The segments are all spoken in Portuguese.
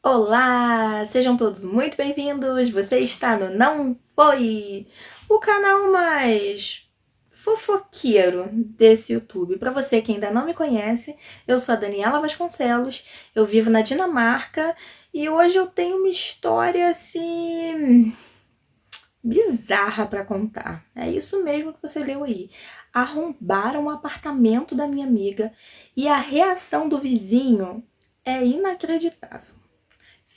Olá, sejam todos muito bem-vindos. Você está no Não Foi, o canal mais fofoqueiro desse YouTube. Para você que ainda não me conhece, eu sou a Daniela Vasconcelos, eu vivo na Dinamarca e hoje eu tenho uma história assim bizarra para contar. É isso mesmo que você leu aí. Arrombaram o apartamento da minha amiga e a reação do vizinho é inacreditável.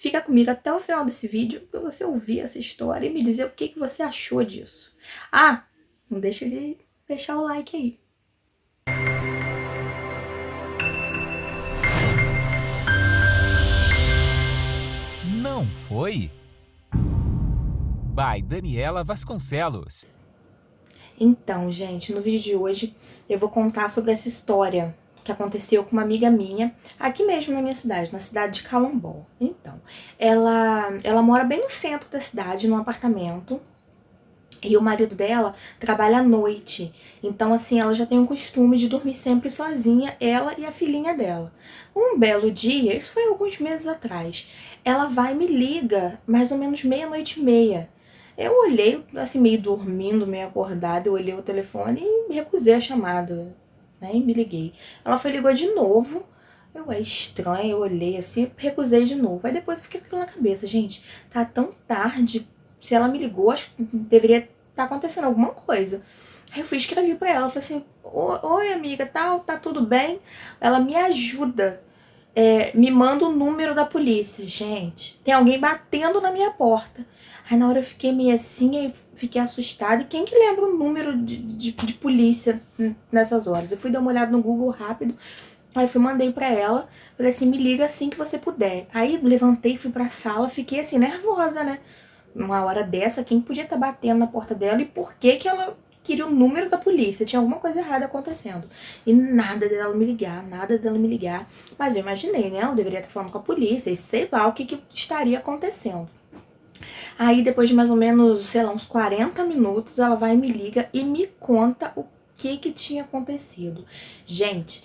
Fica comigo até o final desse vídeo para você ouvir essa história e me dizer o que você achou disso. Ah, não deixa de deixar o like aí. Não foi? By Daniela Vasconcelos. Então, gente, no vídeo de hoje eu vou contar sobre essa história que aconteceu com uma amiga minha, aqui mesmo na minha cidade, na cidade de Calambó. Então, ela mora bem no centro da cidade, num apartamento. E o marido dela trabalha à noite. Então, assim, ela já tem o costume de dormir sempre sozinha, ela e a filhinha dela. Um belo dia, isso foi alguns meses atrás, ela vai e me liga, mais ou menos meia-noite e meia. Eu olhei, assim, meio dormindo, meio acordada, eu olhei o telefone e recusei a chamada, né, e me liguei. Ela foi e ligou de novo. É estranho, eu olhei assim, recusei de novo. Aí depois eu fiquei com aquilo na cabeça, gente, tá tão tarde, se ela me ligou, acho que deveria estar acontecendo alguma coisa. Aí eu fui e escrevi pra ela, falei assim, oi amiga, tal, tá tudo bem? Ela me ajuda, me manda o número da polícia. Gente, tem alguém batendo na minha porta. Aí na hora eu fiquei meio assim, aí fiquei assustada. E quem que lembra o número de polícia nessas horas? Eu fui dar uma olhada no Google rápido, aí eu mandei pra ela, falei assim, me liga assim que você puder. Aí levantei, fui pra sala, fiquei assim, nervosa, né? Uma hora dessa, quem podia estar batendo na porta dela e por que que ela queria o número da polícia? Tinha alguma coisa errada acontecendo. E nada dela me ligar, nada dela me ligar. Mas eu imaginei, né? Ela deveria estar falando com a polícia e sei lá o que estaria acontecendo. Aí depois de mais ou menos, sei lá, uns 40 minutos, ela vai e me liga e me conta o que tinha acontecido. Gente,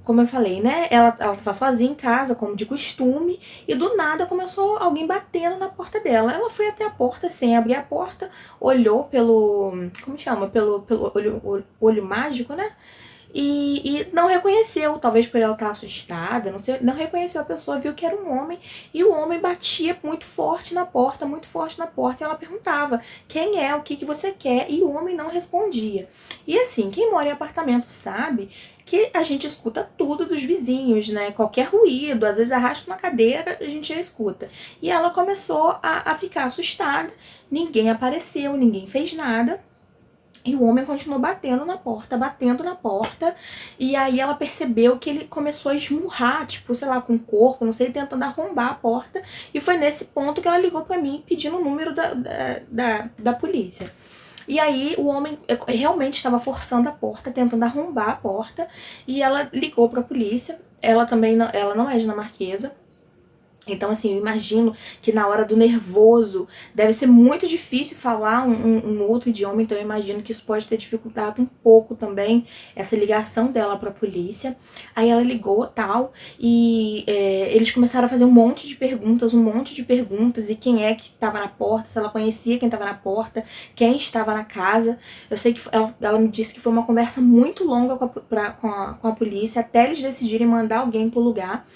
como eu falei, né? Ela tava sozinha em casa, como de costume, e do nada começou alguém batendo na porta dela. Ela foi até a porta sem abrir a porta, olhou pelo, como chama? Pelo olho mágico, né? E não reconheceu, talvez por ela estar assustada, não sei, não reconheceu a pessoa, viu que era um homem, e o homem batia muito forte na porta, e ela perguntava, quem é, o que você quer, e o homem não respondia. E assim, quem mora em apartamento sabe que a gente escuta tudo dos vizinhos, né, qualquer ruído, às vezes arrasta uma cadeira, a gente já escuta. E ela começou a ficar assustada, ninguém apareceu, ninguém fez nada, e o homem continuou batendo na porta, e aí ela percebeu que ele começou a esmurrar, tipo, sei lá, com o corpo, não sei, tentando arrombar a porta, e foi nesse ponto que ela ligou pra mim pedindo o número da polícia. E aí o homem realmente estava forçando a porta, tentando arrombar a porta, e ela ligou pra polícia. Ela também não, ela não é dinamarquesa. Então, assim, eu imagino que na hora do nervoso deve ser muito difícil falar um outro idioma, então eu imagino que isso pode ter dificultado um pouco também essa ligação dela pra polícia. Aí ela ligou tal, e eles começaram a fazer um monte de perguntas, e quem é que estava na porta, se ela conhecia quem estava na porta, quem estava na casa. Eu sei que ela me disse que foi uma conversa muito longa com a polícia, até eles decidirem mandar alguém pro lugar.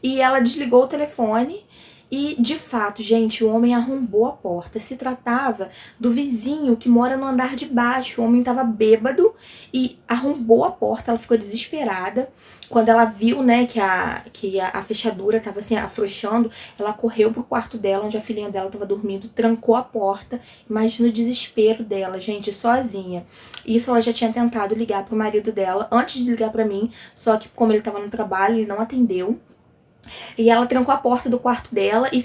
E ela desligou o telefone e, de fato, gente, o homem arrombou a porta. Se tratava do vizinho que mora no andar de baixo. O homem estava bêbado e arrombou a porta. Ela ficou desesperada. Quando ela viu, né, que a fechadura estava assim, afrouxando, ela correu pro quarto dela, onde a filhinha dela estava dormindo, trancou a porta. Imagina o desespero dela, gente, sozinha. Isso ela já tinha tentado ligar pro marido dela antes de ligar pra mim, só que como ele estava no trabalho, ele não atendeu. E ela trancou a porta do quarto dela e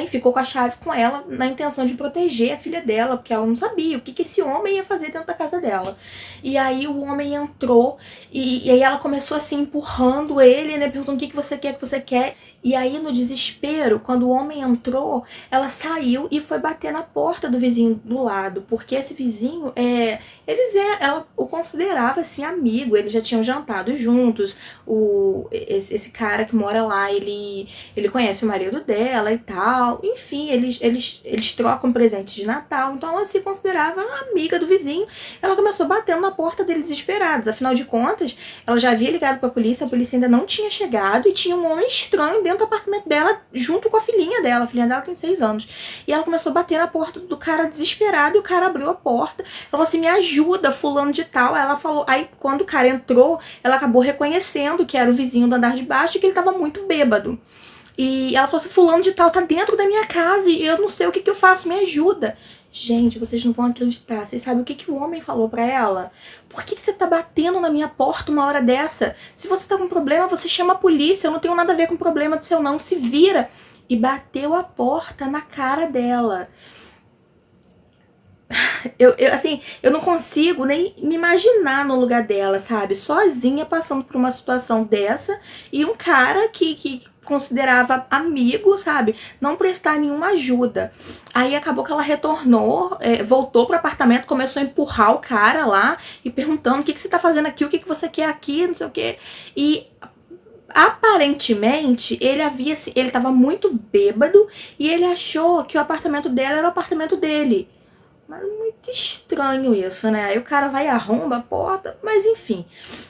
ficou com a chave com ela na intenção de proteger a filha dela, porque ela não sabia o que esse homem ia fazer dentro da casa dela. E aí o homem entrou e aí ela começou assim empurrando ele, né, perguntando o que você quer, E aí, no desespero, quando o homem entrou, ela saiu e foi bater na porta do vizinho do lado, porque esse vizinho, ela o considerava assim amigo, eles já tinham jantado juntos. Esse cara que mora lá, ele conhece o marido dela e tal. Enfim, eles trocam presentes de Natal, então ela se considerava amiga do vizinho. Ela começou batendo na porta dele desesperados. Afinal de contas, ela já havia ligado pra polícia, a polícia ainda não tinha chegado e tinha um homem estranho dentro do apartamento dela, junto com a filhinha dela. A filhinha dela tem 6 anos. E ela começou a bater na porta do cara desesperado e o cara abriu a porta. Ela falou assim, me ajuda, fulano de tal. Ela falou, aí quando o cara entrou, ela acabou reconhecendo que era o vizinho do andar de baixo e que ele tava muito bêbado. E ela falou assim, fulano de tal tá dentro da minha casa e eu não sei o que eu faço, me ajuda. Gente, vocês não vão acreditar. Vocês sabem o que o homem falou pra ela? Por que você tá batendo na minha porta uma hora dessa? Se você tá com problema, você chama a polícia. Eu não tenho nada a ver com o problema do seu não. Se vira. E bateu a porta na cara dela. Eu não consigo nem me imaginar no lugar dela, sabe? Sozinha passando por uma situação dessa e um cara que considerava amigo, sabe? Não prestar nenhuma ajuda. Aí acabou que ela retornou, voltou pro apartamento, começou a empurrar o cara lá e perguntando o que você tá fazendo aqui, o que você quer aqui, não sei o quê. E aparentemente ele tava muito bêbado e ele achou que o apartamento dela era o apartamento dele. Mas muito estranho isso, né? Aí o cara vai e arromba a porta, mas enfim.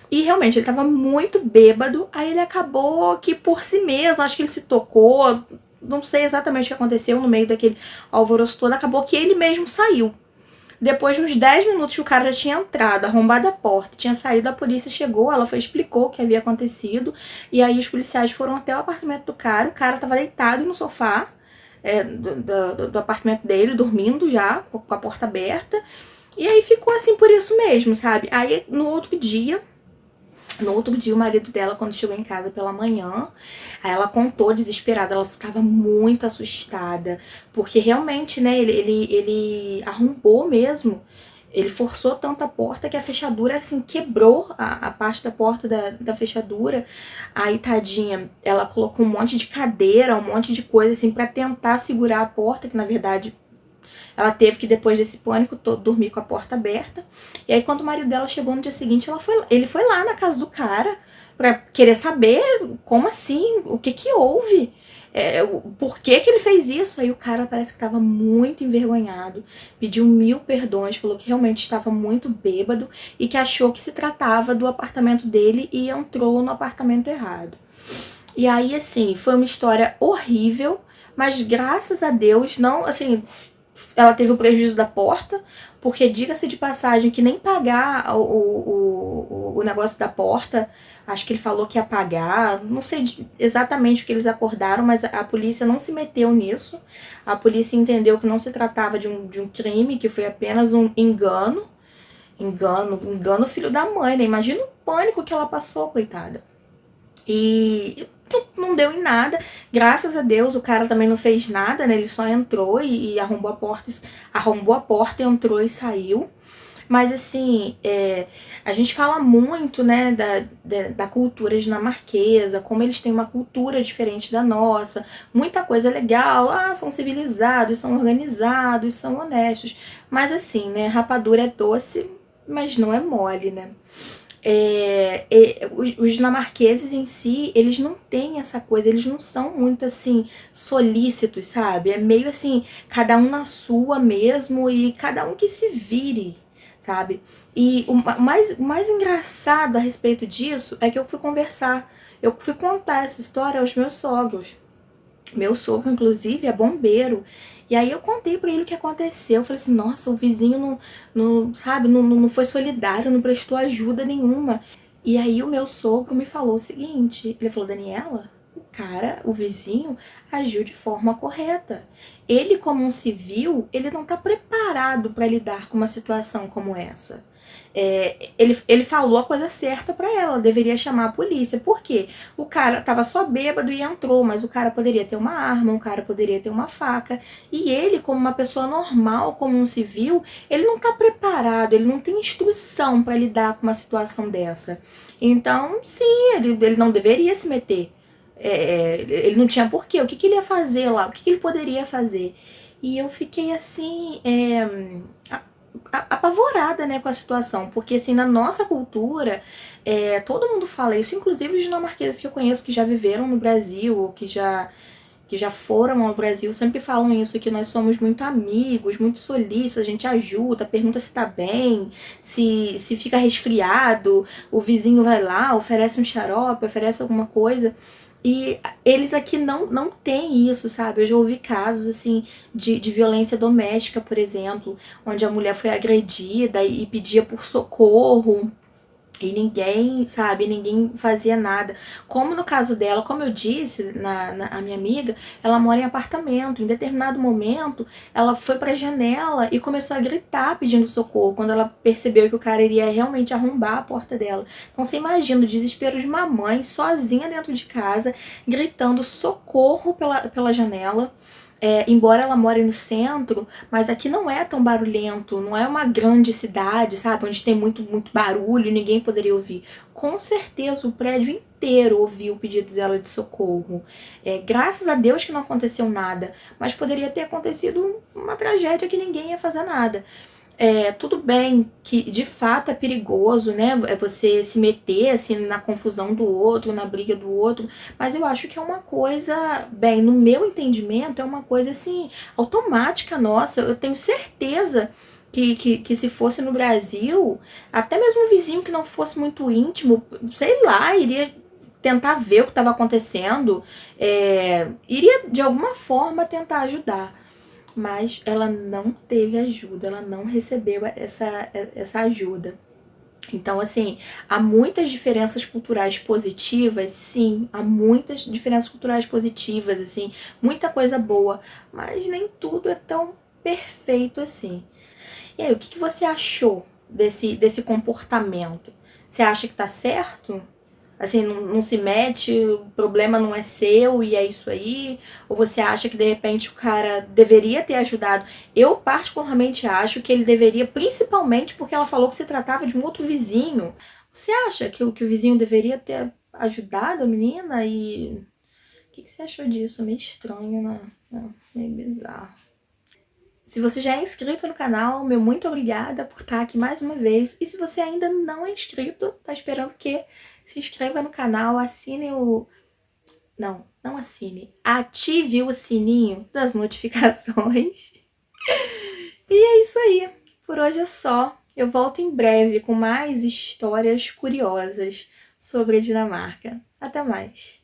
E realmente, ele tava muito bêbado, aí ele acabou que por si mesmo, acho que ele se tocou, não sei exatamente o que aconteceu no meio daquele alvoroço todo, acabou que ele mesmo saiu. Depois de uns 10 minutos que o cara já tinha entrado, arrombado a porta, tinha saído, a polícia chegou, ela explicou o que havia acontecido, e aí os policiais foram até o apartamento do cara, o cara tava deitado no sofá, do apartamento dele, dormindo já, com a porta aberta. E aí ficou assim por isso mesmo, sabe? Aí no outro dia, o marido dela, quando chegou em casa pela manhã, aí ela contou desesperada, ela tava muito assustada, porque realmente, né, ele arrombou mesmo. Ele forçou tanto a porta que a fechadura, assim, quebrou a parte da porta da fechadura. Aí, tadinha, ela colocou um monte de cadeira, um monte de coisa, assim, pra tentar segurar a porta, que na verdade ela teve que, depois desse pânico todo, dormir com a porta aberta. E aí, quando o marido dela chegou no dia seguinte, ele foi lá na casa do cara pra querer saber como assim, o que houve. Por que ele fez isso? Aí o cara parece que estava muito envergonhado, pediu 1000 perdões, falou que realmente estava muito bêbado e que achou que se tratava do apartamento dele e entrou no apartamento errado. E aí, assim, foi uma história horrível, mas graças a Deus, não, assim, ela teve o prejuízo da porta, porque diga-se de passagem que nem pagar o negócio da porta, acho que ele falou que ia pagar, não sei exatamente o que eles acordaram, mas a polícia não se meteu nisso. A polícia entendeu que não se tratava de um crime, que foi apenas um engano. Engano filho da mãe, né? Imagina o pânico que ela passou, coitada. E não deu em nada, graças a Deus o cara também não fez nada, né? Ele só entrou e arrombou a porta, entrou e saiu. Mas assim, a gente fala muito, né, da cultura dinamarquesa, como eles têm uma cultura diferente da nossa, muita coisa legal, são civilizados, são organizados, são honestos. Mas assim, né, rapadura é doce, mas não é mole, né? Os dinamarqueses em si, eles não têm essa coisa, eles não são muito assim solícitos, sabe? É meio assim, cada um na sua mesmo e cada um que se vire, sabe? E o mais engraçado a respeito disso é que eu fui contar essa história aos meus sogros. Meu sogro, inclusive, é bombeiro. E aí eu contei pra ele o que aconteceu. Eu falei assim, nossa, o vizinho não foi solidário, não prestou ajuda nenhuma. E aí o meu sogro me falou o seguinte, ele falou, Daniela, o vizinho, agiu de forma correta. Ele, como um civil, ele não tá preparado para lidar com uma situação como essa. Ele falou a coisa certa pra ela, deveria chamar a polícia. Por quê? O cara tava só bêbado e entrou, mas o cara poderia ter uma arma, o cara poderia ter uma faca. E ele, como uma pessoa normal, como um civil, ele não tá preparado, ele não tem instrução pra lidar com uma situação dessa. Então, sim, ele não deveria se meter. Ele não tinha porquê. O que ele ia fazer lá? O que ele poderia fazer? E eu fiquei assim, apavorada, né, com a situação. Porque, assim, na nossa cultura, todo mundo fala isso, inclusive os dinamarqueses que eu conheço que já viveram no Brasil, ou que já foram ao Brasil, sempre falam isso, que nós somos muito amigos, muito solícitos, a gente ajuda, pergunta se tá bem, se fica resfriado, o vizinho vai lá, oferece um xarope, oferece alguma coisa. E eles aqui não têm isso, sabe? Eu já ouvi casos, assim, de violência doméstica, por exemplo, onde a mulher foi agredida e pedia por socorro. E ninguém, sabe, ninguém fazia nada. Como no caso dela, como eu disse, a minha amiga, ela mora em apartamento. Em determinado momento, ela foi pra janela e começou a gritar pedindo socorro, quando ela percebeu que o cara iria realmente arrombar a porta dela. Então você imagina o desespero de uma mãe sozinha dentro de casa, gritando socorro pela janela. Embora ela more no centro, mas aqui não é tão barulhento, não é uma grande cidade, sabe, onde tem muito barulho, ninguém poderia ouvir. Com certeza o prédio inteiro ouviu o pedido dela de socorro. Graças a Deus que não aconteceu nada, mas poderia ter acontecido uma tragédia que ninguém ia fazer nada. Tudo bem que de fato é perigoso, né? É você se meter assim na confusão do outro, na briga do outro, mas eu acho que é uma coisa, bem, no meu entendimento, é uma coisa assim, automática nossa. Eu tenho certeza que se fosse no Brasil, até mesmo um vizinho que não fosse muito íntimo, sei lá, iria tentar ver o que estava acontecendo, iria de alguma forma tentar ajudar. Mas ela não teve ajuda, ela não recebeu essa ajuda. Então, assim, há muitas diferenças culturais positivas, sim, há muitas diferenças culturais positivas, assim, muita coisa boa, mas nem tudo é tão perfeito assim. E aí, o que você achou desse comportamento? Você acha que tá certo? Assim, não se mete, o problema não é seu e é isso aí? Ou você acha que de repente o cara deveria ter ajudado? Eu particularmente acho que ele deveria, principalmente porque ela falou que se tratava de um outro vizinho. Você acha que o vizinho deveria ter ajudado a menina? E o que você achou disso? Meio estranho, né? Meio bizarro. Se você já é inscrito no canal, meu muito obrigada por estar aqui mais uma vez. E se você ainda não é inscrito, tá esperando o quê? Se inscreva no canal, assine o... Não assine. Ative o sininho das notificações. E é isso aí. Por hoje é só. Eu volto em breve com mais histórias curiosas sobre a Dinamarca. Até mais.